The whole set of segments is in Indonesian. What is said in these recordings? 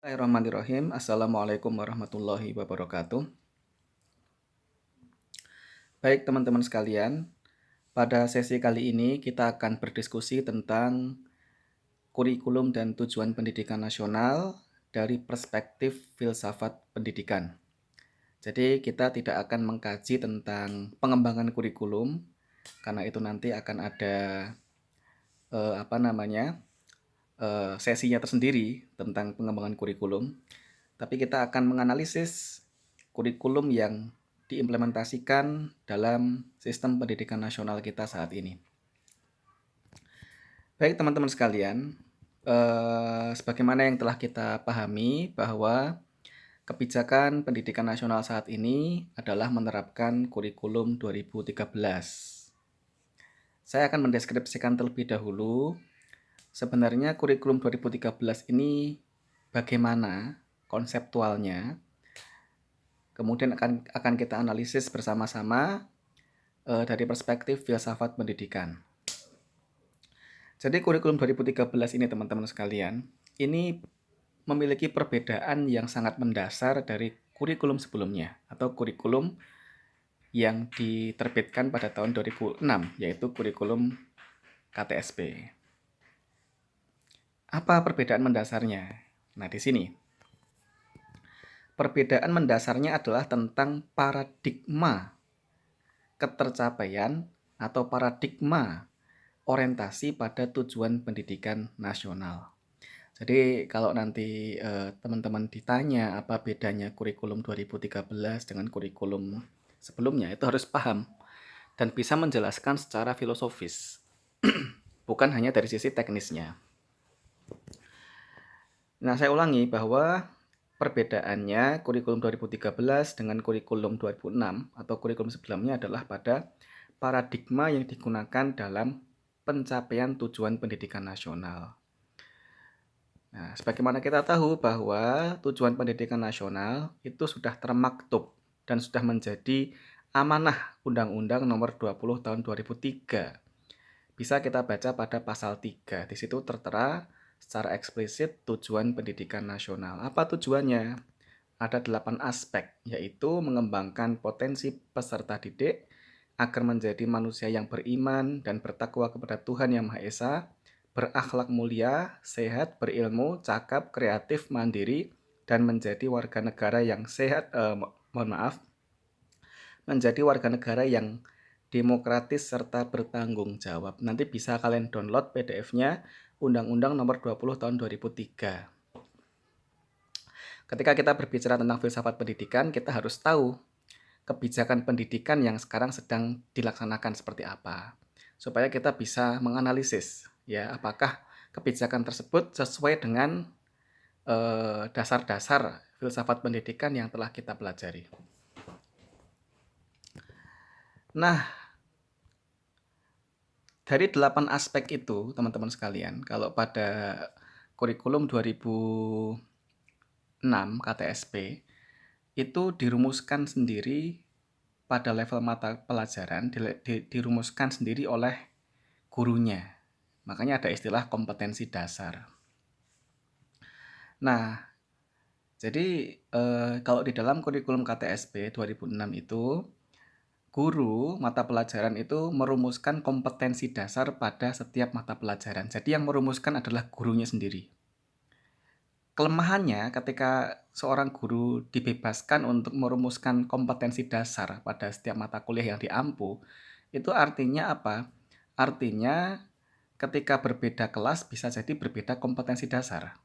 Bismillahirrahmanirrahim. Assalamualaikum warahmatullahi wabarakatuh. Baik teman-teman sekalian, pada sesi kali ini kita akan berdiskusi tentang kurikulum dan tujuan pendidikan nasional dari perspektif filsafat pendidikan. Jadi kita tidak akan mengkaji tentang pengembangan kurikulum karena itu nanti akan ada sesinya tersendiri tentang pengembangan kurikulum. Tapi kita akan menganalisis kurikulum yang diimplementasikan dalam sistem pendidikan nasional kita saat ini. Baik teman-teman sekalian, sebagaimana yang telah kita pahami bahwa kebijakan pendidikan nasional saat ini adalah menerapkan kurikulum 2013. Saya akan mendeskripsikan terlebih dahulu sebenarnya kurikulum 2013 ini bagaimana konseptualnya. Kemudian akan kita analisis bersama-sama dari perspektif filsafat pendidikan. Jadi kurikulum 2013 ini teman-teman sekalian, ini memiliki perbedaan yang sangat mendasar dari kurikulum sebelumnya atau kurikulum yang diterbitkan pada tahun 2006, yaitu kurikulum KTSP. Apa perbedaan mendasarnya? Nah, di sini. Perbedaan mendasarnya adalah tentang paradigma ketercapaian atau paradigma orientasi pada tujuan pendidikan nasional. Jadi kalau nanti teman-teman ditanya apa bedanya kurikulum 2013 dengan kurikulum sebelumnya, itu harus paham dan bisa menjelaskan secara filosofis, bukan hanya dari sisi teknisnya. Nah, saya ulangi bahwa perbedaannya kurikulum 2013 dengan kurikulum 2006 atau kurikulum sebelumnya adalah pada paradigma yang digunakan dalam pencapaian tujuan pendidikan nasional. Nah, sebagaimana kita tahu bahwa tujuan pendidikan nasional itu sudah termaktub dan sudah menjadi amanah Undang-Undang Nomor 20 Tahun 2003. Bisa kita baca pada pasal 3. Di situ tertera secara eksplisit tujuan pendidikan nasional. Apa tujuannya? Ada 8 aspek, yaitu mengembangkan potensi peserta didik agar menjadi manusia yang beriman dan bertakwa kepada Tuhan Yang Maha Esa, berakhlak mulia, sehat, berilmu, cakap, kreatif, mandiri, dan menjadi warga negara yang menjadi warga negara yang demokratis serta bertanggung jawab. Nanti bisa kalian download PDF-nya Undang-Undang Nomor 20 Tahun 2003. Ketika kita berbicara tentang filsafat pendidikan, kita harus tahu kebijakan pendidikan yang sekarang sedang dilaksanakan seperti apa, supaya kita bisa menganalisis ya apakah kebijakan tersebut sesuai dengan dasar-dasar filsafat pendidikan yang telah kita pelajari. Nah, dari 8 aspek itu, teman-teman sekalian, kalau pada kurikulum 2006 KTSP, itu dirumuskan sendiri pada level mata pelajaran, dirumuskan sendiri oleh gurunya. Makanya ada istilah kompetensi dasar. Nah, jadi kalau di dalam kurikulum KTSP 2006 itu, guru mata pelajaran itu merumuskan kompetensi dasar pada setiap mata pelajaran. Jadi yang merumuskan adalah gurunya sendiri. Kelemahannya ketika seorang guru dibebaskan untuk merumuskan kompetensi dasar pada setiap mata kuliah yang diampu, itu artinya apa? Artinya ketika berbeda kelas bisa jadi berbeda kompetensi dasar.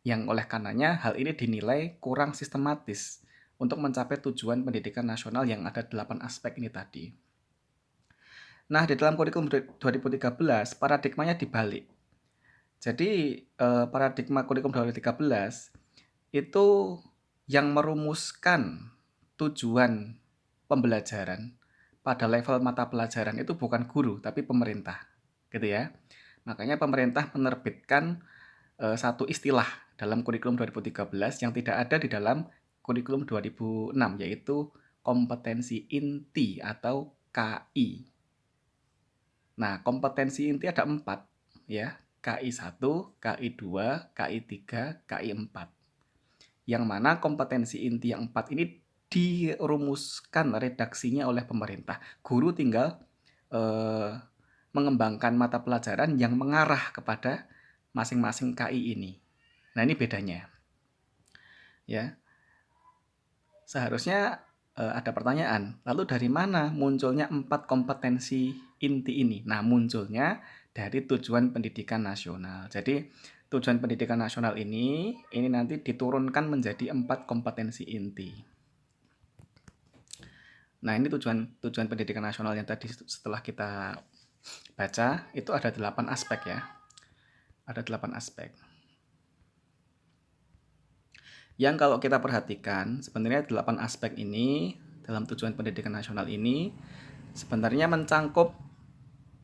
Yang oleh karenanya hal ini dinilai kurang sistematis untuk mencapai tujuan pendidikan nasional yang ada 8 aspek ini tadi. Nah, di dalam kurikulum 2013, paradigmanya dibalik. Jadi, paradigma kurikulum 2013 itu yang merumuskan tujuan pembelajaran pada level mata pelajaran itu bukan guru, tapi pemerintah, gitu ya. Makanya pemerintah menerbitkan satu istilah dalam kurikulum 2013 yang tidak ada di dalam kurikulum 2006, yaitu kompetensi inti atau KI. Nah, kompetensi inti ada 4, ya. KI 1, KI 2, KI 3, KI 4. Yang mana kompetensi inti yang 4 ini dirumuskan redaksinya oleh pemerintah. Guru tinggal mengembangkan mata pelajaran yang mengarah kepada masing-masing KI ini. Nah, ini bedanya. Ya. Seharusnya ada pertanyaan, lalu dari mana munculnya 4 kompetensi inti ini? Nah, munculnya dari tujuan pendidikan nasional. Jadi, tujuan pendidikan nasional ini nanti diturunkan menjadi 4 kompetensi inti. Nah, ini tujuan pendidikan nasional yang tadi setelah kita baca, itu ada 8 aspek ya. Ada 8 aspek. Yang kalau kita perhatikan, sebenarnya 8 aspek ini dalam tujuan pendidikan nasional ini sebenarnya mencangkup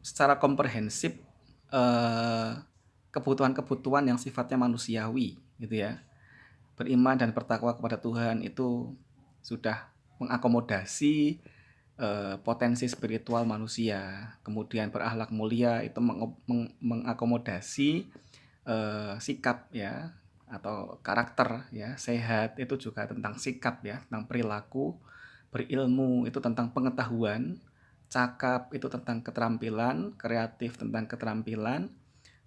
secara komprehensif kebutuhan-kebutuhan yang sifatnya manusiawi gitu ya. Beriman dan bertakwa kepada Tuhan itu sudah mengakomodasi potensi spiritual manusia. Kemudian berakhlak mulia itu mengakomodasi sikap ya atau karakter ya. Sehat itu juga tentang sikap ya, tentang perilaku. Berilmu itu tentang pengetahuan. Cakap itu tentang keterampilan, kreatif tentang keterampilan.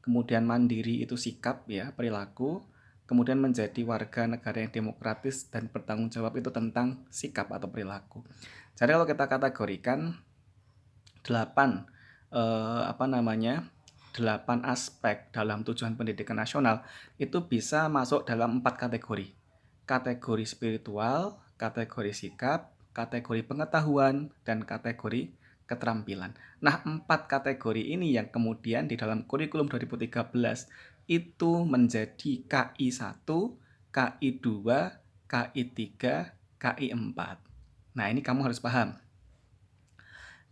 Kemudian mandiri itu sikap ya, perilaku. Kemudian menjadi warga negara yang demokratis dan bertanggung jawab itu tentang sikap atau perilaku. Jadi kalau kita kategorikan 8 aspek dalam tujuan pendidikan nasional itu bisa masuk dalam 4 kategori. Kategori spiritual, kategori sikap, kategori pengetahuan, dan kategori keterampilan. Nah, 4 kategori ini yang kemudian di dalam kurikulum 2013 itu menjadi KI 1, KI 2, KI 3, KI 4. Nah, ini kamu harus paham.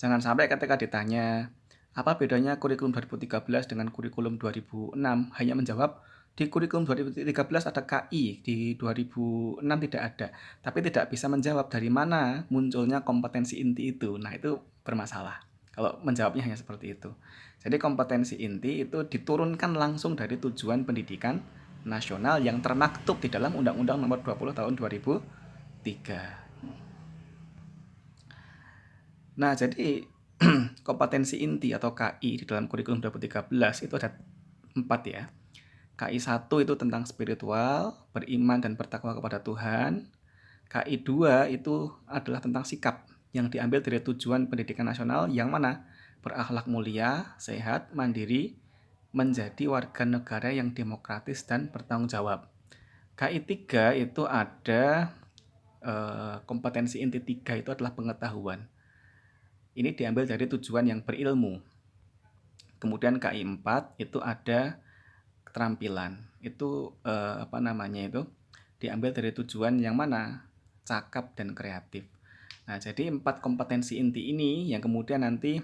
Jangan sampai ketika ditanya, apa bedanya kurikulum 2013 dengan kurikulum 2006, hanya menjawab, di kurikulum 2013 ada KI, di 2006 tidak ada. Tapi tidak bisa menjawab dari mana munculnya kompetensi inti itu. Nah, itu bermasalah kalau menjawabnya hanya seperti itu. Jadi kompetensi inti itu diturunkan langsung dari tujuan pendidikan nasional yang termaktub di dalam Undang-Undang Nomor 20 Tahun 2003. Nah, jadi kompetensi inti atau KI di dalam kurikulum 2013 itu ada 4 ya. KI 1 itu tentang spiritual, beriman dan bertakwa kepada Tuhan. KI 2 itu adalah tentang sikap yang diambil dari tujuan pendidikan nasional yang mana? Berakhlak mulia, sehat, mandiri, menjadi warga negara yang demokratis dan bertanggung jawab. KI 3 itu ada kompetensi inti 3 itu adalah pengetahuan. Ini diambil dari tujuan yang berilmu. Kemudian KI 4 itu ada keterampilan. Itu diambil dari tujuan yang mana? Cakap dan kreatif. Nah, jadi 4 kompetensi inti ini yang kemudian nanti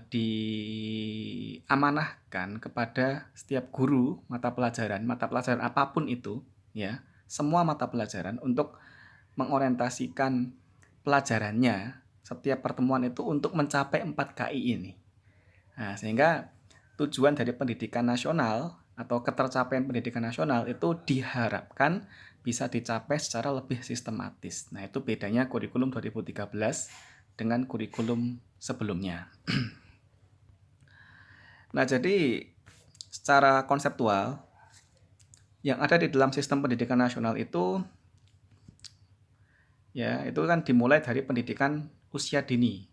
diamanahkan kepada setiap guru mata pelajaran apapun itu ya, semua mata pelajaran untuk mengorientasikan pelajarannya setiap pertemuan itu untuk mencapai 4 KI ini. Nah, sehingga tujuan dari pendidikan nasional atau ketercapaian pendidikan nasional itu diharapkan bisa dicapai secara lebih sistematis. Nah, itu bedanya kurikulum 2013 dengan kurikulum sebelumnya. Nah, jadi secara konseptual yang ada di dalam sistem pendidikan nasional itu ya, itu kan dimulai dari pendidikan usia dini,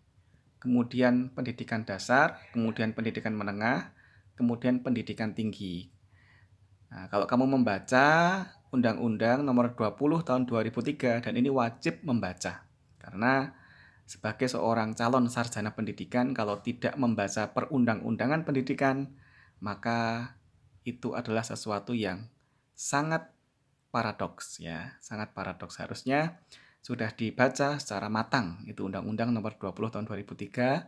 kemudian pendidikan dasar, kemudian pendidikan menengah, kemudian pendidikan tinggi. Nah, kalau kamu membaca Undang-Undang Nomor 20 Tahun 2003 dan ini wajib membaca. Karena sebagai seorang calon sarjana pendidikan kalau tidak membaca perundang-undangan pendidikan, maka itu adalah sesuatu yang sangat paradoks ya, sangat paradoks. Harusnya sudah dibaca secara matang itu Undang-Undang Nomor 20 Tahun 2003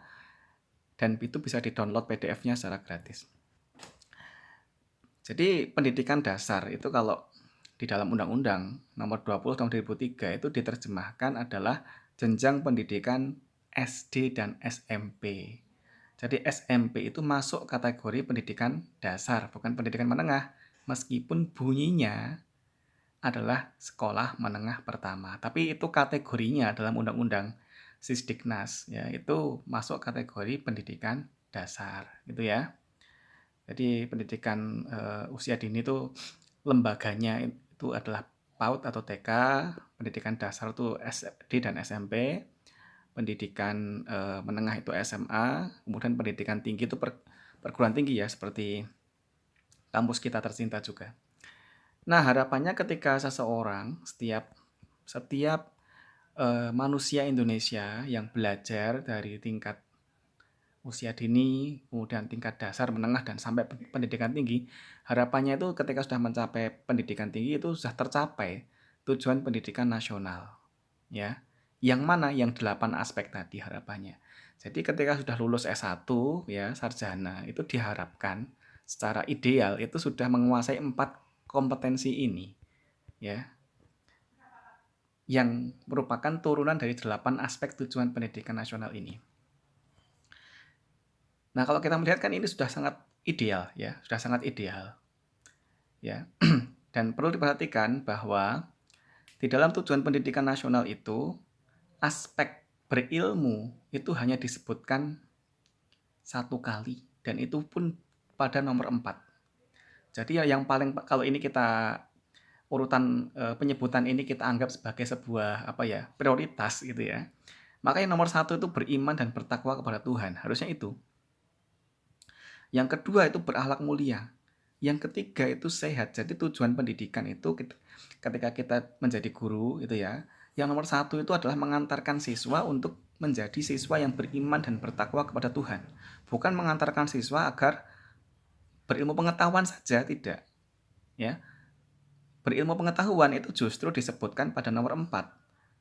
dan itu bisa di-download PDF-nya secara gratis. Jadi pendidikan dasar itu kalau di dalam Undang-Undang Nomor 20 Tahun 2003 itu diterjemahkan adalah jenjang pendidikan SD dan SMP. Jadi SMP itu masuk kategori pendidikan dasar, bukan pendidikan menengah, meskipun bunyinya adalah sekolah menengah pertama. Tapi itu kategorinya dalam undang-undang Sisdiknas, ya, itu masuk kategori pendidikan dasar, gitu ya. Jadi pendidikan usia dini itu lembaganya itu adalah PAUD atau TK, pendidikan dasar itu SD dan SMP, pendidikan menengah itu SMA, kemudian pendidikan tinggi itu perguruan tinggi ya, seperti kampus kita tercinta juga. Nah, harapannya ketika seseorang setiap manusia Indonesia yang belajar dari tingkat usia dini, kemudian tingkat dasar, menengah, dan sampai pendidikan tinggi, harapannya itu ketika sudah mencapai pendidikan tinggi itu sudah tercapai tujuan pendidikan nasional, ya. Yang mana? Yang 8 aspek tadi harapannya. Jadi ketika sudah lulus S1 ya, sarjana, itu diharapkan secara ideal itu sudah menguasai 4 kompetensi ini, ya, yang merupakan turunan dari 8 aspek tujuan pendidikan nasional ini. Nah, kalau kita melihat kan ini sudah sangat ideal ya, sudah sangat ideal. Ya. Dan perlu diperhatikan bahwa di dalam tujuan pendidikan nasional itu aspek berilmu itu hanya disebutkan 1 kali dan itu pun pada nomor 4. Jadi ya yang paling kalau ini kita urutan penyebutan ini kita anggap sebagai sebuah prioritas gitu ya. Maka yang nomor 1 itu beriman dan bertakwa kepada Tuhan, harusnya itu. Yang kedua itu berakhlak mulia. Yang ketiga itu sehat. Jadi tujuan pendidikan itu ketika kita menjadi guru itu ya, yang nomor 1 itu adalah mengantarkan siswa untuk menjadi siswa yang beriman dan bertakwa kepada Tuhan. Bukan mengantarkan siswa agar berilmu pengetahuan saja, tidak. Ya. Berilmu pengetahuan itu justru disebutkan pada nomor 4.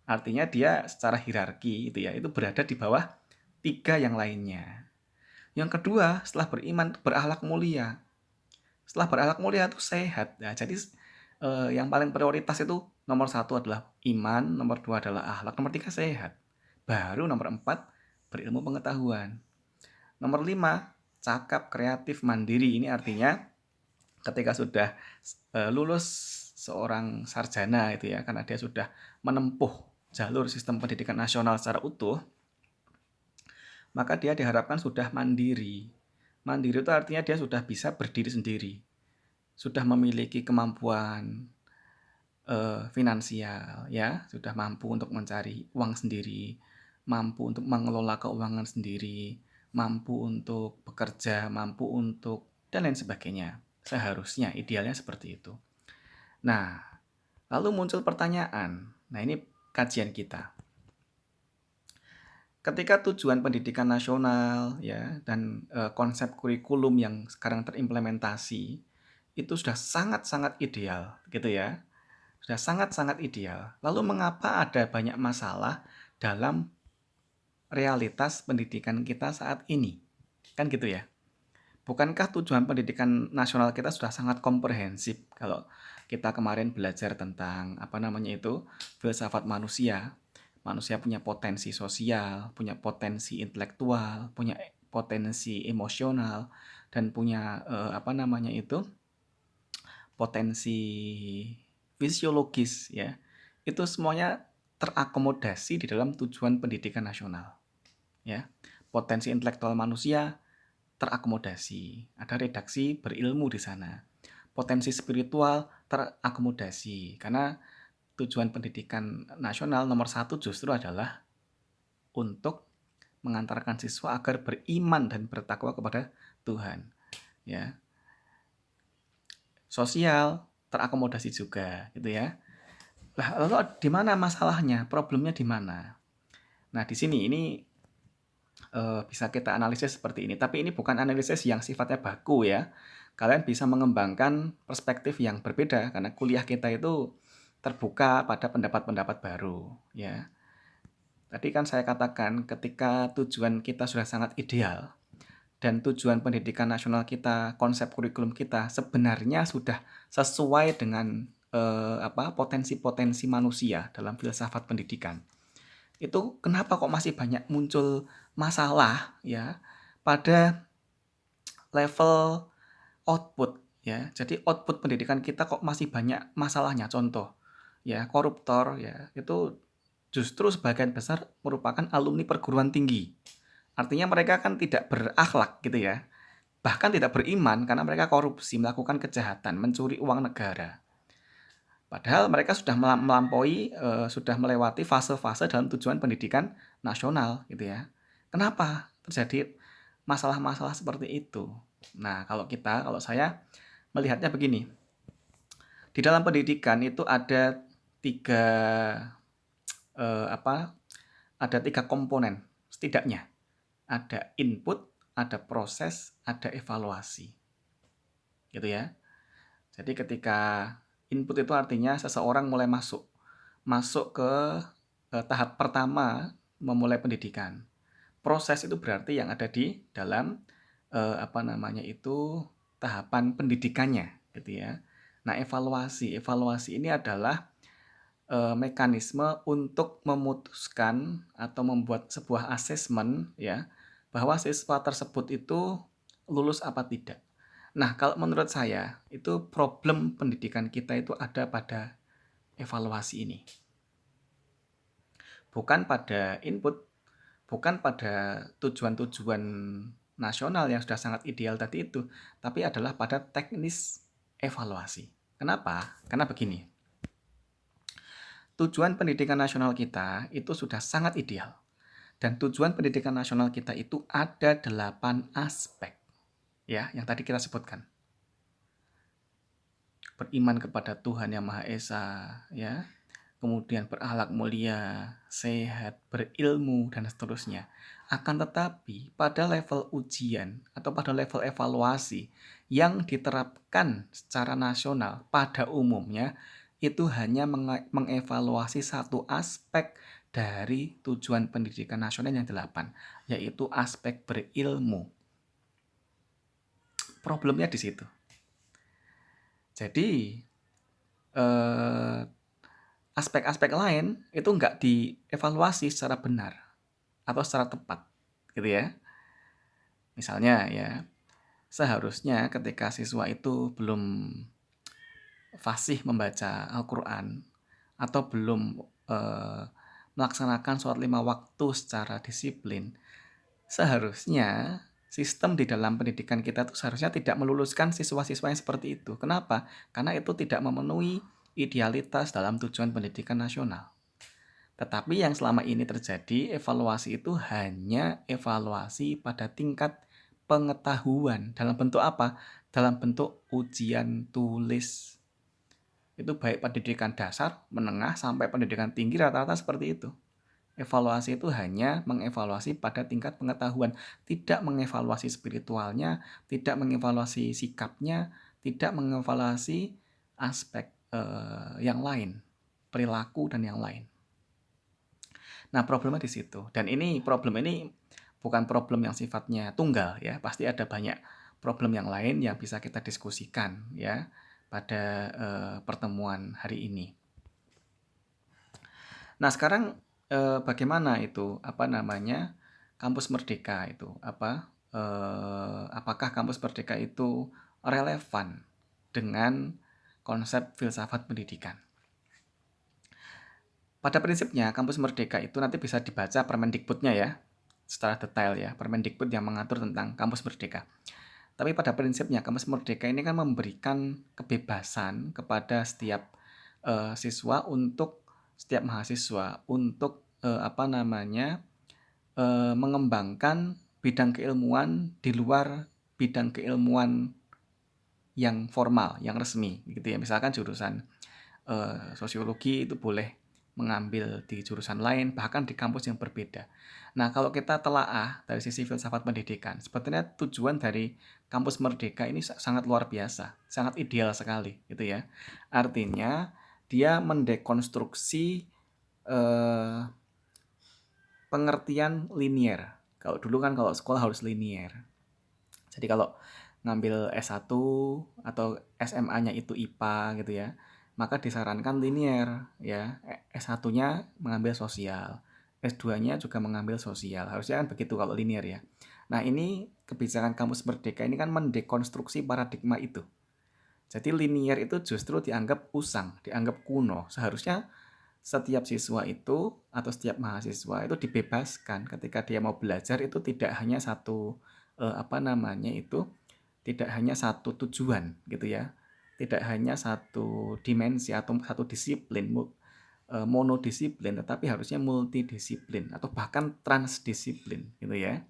Artinya dia secara hierarki itu berada di bawah 3 yang lainnya. Yang kedua, setelah beriman berakhlak mulia. Setelah berakhlak mulia itu sehat. Nah, jadi yang paling prioritas itu nomor 1 adalah iman, nomor 2 adalah akhlak, nomor 3 sehat. Baru nomor 4 berilmu pengetahuan. Nomor 5 cakap, kreatif, mandiri. Ini artinya ketika sudah lulus seorang sarjana itu ya, karena dia sudah menempuh jalur sistem pendidikan nasional secara utuh, maka dia diharapkan sudah mandiri. Mandiri itu artinya dia sudah bisa berdiri sendiri, sudah memiliki kemampuan finansial ya, sudah mampu untuk mencari uang sendiri, mampu untuk mengelola keuangan sendiri, mampu untuk bekerja, mampu untuk dan lain sebagainya. Seharusnya idealnya seperti itu. Nah, lalu muncul pertanyaan. Nah, ini kajian kita. Ketika tujuan pendidikan nasional ya dan konsep kurikulum yang sekarang terimplementasi itu sudah sangat-sangat ideal gitu ya. Sudah sangat-sangat ideal. Lalu mengapa ada banyak masalah dalam realitas pendidikan kita saat ini? Kan gitu ya. Bukankah tujuan pendidikan nasional kita sudah sangat komprehensif kalau kita kemarin belajar tentang filsafat manusia. Manusia punya potensi sosial, punya potensi intelektual, punya potensi emosional, dan punya potensi fisiologis ya. Itu semuanya terakomodasi di dalam tujuan pendidikan nasional. Ya. Potensi intelektual manusia terakomodasi. Ada redaksi berilmu di sana. Potensi spiritual terakomodasi. Karena tujuan pendidikan nasional nomor 1 justru adalah untuk mengantarkan siswa agar beriman dan bertakwa kepada Tuhan. Ya. Sosial terakomodasi juga, gitu ya. Lah, lalu di mana masalahnya? Problemnya di mana? Nah, di sini ini bisa kita analisis seperti ini. Tapi ini bukan analisis yang sifatnya baku ya. Kalian bisa mengembangkan perspektif yang berbeda karena kuliah kita itu terbuka pada pendapat-pendapat baru ya. Tadi kan saya katakan ketika tujuan kita sudah sangat ideal dan tujuan pendidikan nasional kita, konsep kurikulum kita sebenarnya sudah sesuai dengan potensi-potensi manusia dalam filsafat pendidikan. Itu kenapa kok masih banyak muncul masalah ya, pada level output ya. Jadi output pendidikan kita kok masih banyak masalahnya. Contoh ya, koruptor ya, itu justru sebagian besar merupakan alumni perguruan tinggi. Artinya mereka kan tidak berakhlak gitu ya. Bahkan tidak beriman karena mereka korupsi, melakukan kejahatan, mencuri uang negara. Padahal mereka sudah melampaui, sudah melewati fase-fase dalam tujuan pendidikan nasional gitu ya. Kenapa terjadi masalah-masalah seperti itu? Nah, kalau saya melihatnya begini, di dalam pendidikan itu ada tiga, apa, ada tiga komponen setidaknya. Ada input, ada proses, ada evaluasi, gitu ya. Jadi ketika input itu artinya seseorang mulai masuk ke tahap pertama memulai pendidikan. Proses itu berarti yang ada di dalam tahapan pendidikannya, gitu ya. Nah, evaluasi ini adalah mekanisme untuk memutuskan atau membuat sebuah asesmen ya, bahwa siswa tersebut itu lulus apa tidak. Nah, kalau menurut saya itu problem pendidikan kita itu ada pada evaluasi ini. Bukan pada input, bukan pada tujuan-tujuan nasional yang sudah sangat ideal tadi itu, tapi adalah pada teknis evaluasi. Kenapa? Karena begini, tujuan pendidikan nasional kita itu sudah sangat ideal. Dan tujuan pendidikan nasional kita itu ada 8 aspek. Ya, yang tadi kita sebutkan. Beriman kepada Tuhan Yang Maha Esa, ya. Kemudian berakhlak mulia, sehat, berilmu, dan seterusnya. Akan tetapi pada level ujian atau pada level evaluasi yang diterapkan secara nasional pada umumnya itu hanya mengevaluasi satu aspek dari tujuan pendidikan nasional yang 8, yaitu aspek berilmu. Problemnya di situ. Jadi aspek-aspek lain itu nggak dievaluasi secara benar atau secara tepat, gitu ya. Misalnya ya, seharusnya ketika siswa itu belum fasih membaca Al-Quran atau belum melaksanakan sholat 5 waktu secara disiplin, seharusnya sistem di dalam pendidikan kita itu seharusnya tidak meluluskan siswa-siswa yang seperti itu. Kenapa? Karena itu tidak memenuhi idealitas dalam tujuan pendidikan nasional. Tetapi yang selama ini terjadi, evaluasi itu hanya evaluasi pada tingkat pengetahuan. Dalam bentuk apa? Dalam bentuk ujian tulis. Itu baik pendidikan dasar, menengah, sampai pendidikan tinggi rata-rata seperti itu. Evaluasi itu hanya mengevaluasi pada tingkat pengetahuan, tidak mengevaluasi spiritualnya, tidak mengevaluasi sikapnya, tidak mengevaluasi aspek yang lain, perilaku dan yang lain. Nah, problemnya di situ. Dan problem ini bukan problem yang sifatnya tunggal ya, pasti ada banyak problem yang lain yang bisa kita diskusikan ya pada pertemuan hari ini. Nah, sekarang bagaimana itu kampus merdeka itu apakah kampus merdeka itu relevan dengan konsep filsafat pendidikan? Pada prinsipnya kampus merdeka itu nanti bisa dibaca Permendikbudnya ya secara detail ya, Permendikbud yang mengatur tentang kampus merdeka. Tapi pada prinsipnya kampus merdeka ini kan memberikan kebebasan kepada setiap setiap mahasiswa untuk mengembangkan bidang keilmuan di luar bidang keilmuan yang formal, yang resmi gitu ya. Misalkan jurusan sosiologi itu boleh mengambil di jurusan lain, bahkan di kampus yang berbeda. Nah, kalau kita telaah dari sisi filsafat pendidikan, sebetulnya tujuan dari kampus merdeka ini sangat luar biasa, sangat ideal sekali gitu ya. Artinya dia mendekonstruksi pengertian linier. Kalau dulu kan kalau sekolah harus linier. Jadi kalau ngambil S1 atau SMA-nya itu IPA gitu ya, maka disarankan linier ya. S1-nya mengambil sosial, S2-nya juga mengambil sosial. Harusnya kan begitu kalau linier ya. Nah, ini kebijakan kampus merdeka ini kan mendekonstruksi paradigma itu. Jadi linear itu justru dianggap usang, dianggap kuno. Seharusnya setiap siswa itu atau setiap mahasiswa itu dibebaskan ketika dia mau belajar itu tidak hanya satu tidak hanya satu tujuan gitu ya. Tidak hanya satu dimensi atau satu disiplin monodisiplin, tetapi harusnya multidisiplin atau bahkan transdisiplin gitu ya.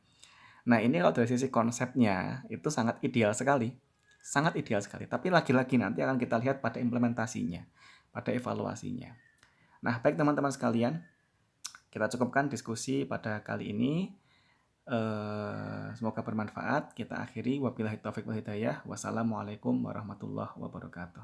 Nah, ini kalau dari sisi konsepnya itu sangat ideal sekali. Sangat ideal sekali. Tapi lagi-lagi nanti akan kita lihat pada implementasinya, pada evaluasinya. Nah, baik teman-teman sekalian, kita cukupkan diskusi pada kali ini. Semoga bermanfaat. Kita akhiri. Wabillahi taufiq wal hidayah. Wassalamualaikum warahmatullahi wabarakatuh.